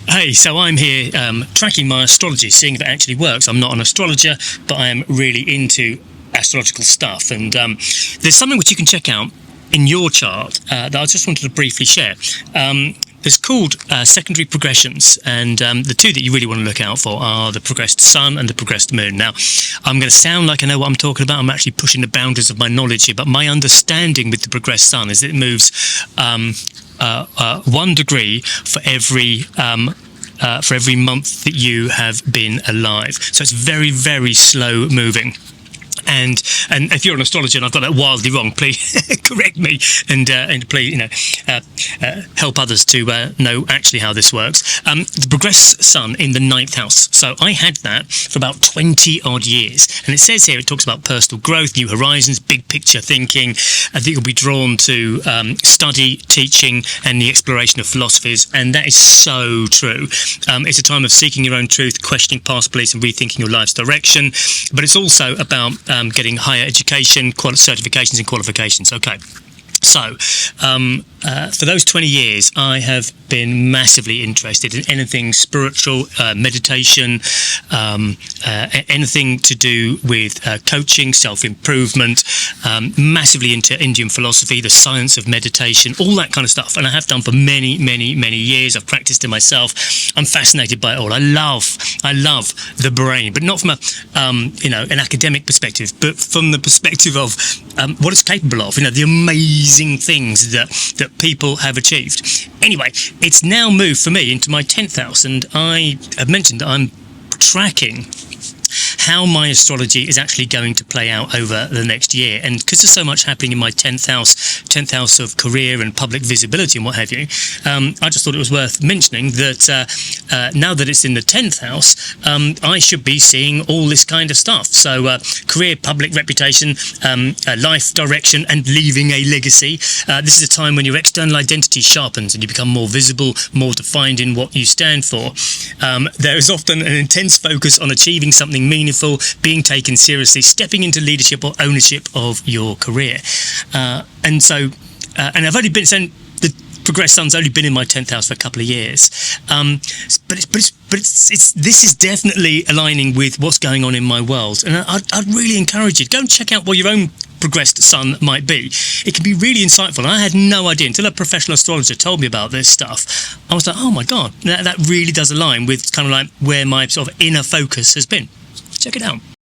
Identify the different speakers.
Speaker 1: Hey, so I'm here tracking my astrology, seeing if it actually works. I'm not an astrologer, but I am really into astrological stuff. And there's something which you can check out in your chart that I just wanted to briefly share. It's called secondary progressions, and the two that you really want to look out for are the progressed sun and the progressed moon. Now, I'm going to sound like I know what I'm talking about. I'm actually pushing the boundaries of my knowledge here, but my understanding with the progressed sun is that it moves 1 degree for every month that you have been alive. So it's very, very slow moving. And if you're an astrologer and I've got that wildly wrong, please correct me and please help others to know actually how this works. The progressed sun in the 9th house. So I had that for about 20 odd years, and it says here, it talks about personal growth, new horizons, big picture thinking. I think you'll be drawn to study, teaching, and the exploration of philosophies, and that is so true. It's a time of seeking your own truth, questioning past beliefs, and rethinking your life's direction. But it's also about getting higher education, certifications and qualifications. Okay. So, for those 20 years, I have been massively interested in anything spiritual, meditation, anything to do with coaching, self-improvement, massively into Indian philosophy, the science of meditation, all that kind of stuff. And I have done for many, many, many years. I've practiced it myself. I'm fascinated by it all. I love the brain, but not from an academic perspective, but from the perspective of what it's capable of, the amazing things that people have achieved. Anyway, it's now moved for me into my 10th house, and I have mentioned that I'm tracking how my astrology is actually going to play out over the next year. And because there's so much happening in my 10th house of career and public visibility and what have you, I just thought it was worth mentioning that now that it's in the 10th house, I should be seeing all this kind of stuff. So career, public reputation, life direction, and leaving a legacy. This is a time when your external identity sharpens and you become more visible, more defined in what you stand for. There is often an intense focus on achieving something meaningful, being taken seriously, stepping into leadership or ownership of your career. And I've only been saying the progressed sun's only been in my 10th house for a couple of years. But this is definitely aligning with what's going on in my world. And I'd really encourage you, go and check out what your own progressed sun might be. It can be really insightful. And I had no idea until a professional astrologer told me about this stuff. I was like, oh my God, that really does align with kind of like where my sort of inner focus has been. Check it out.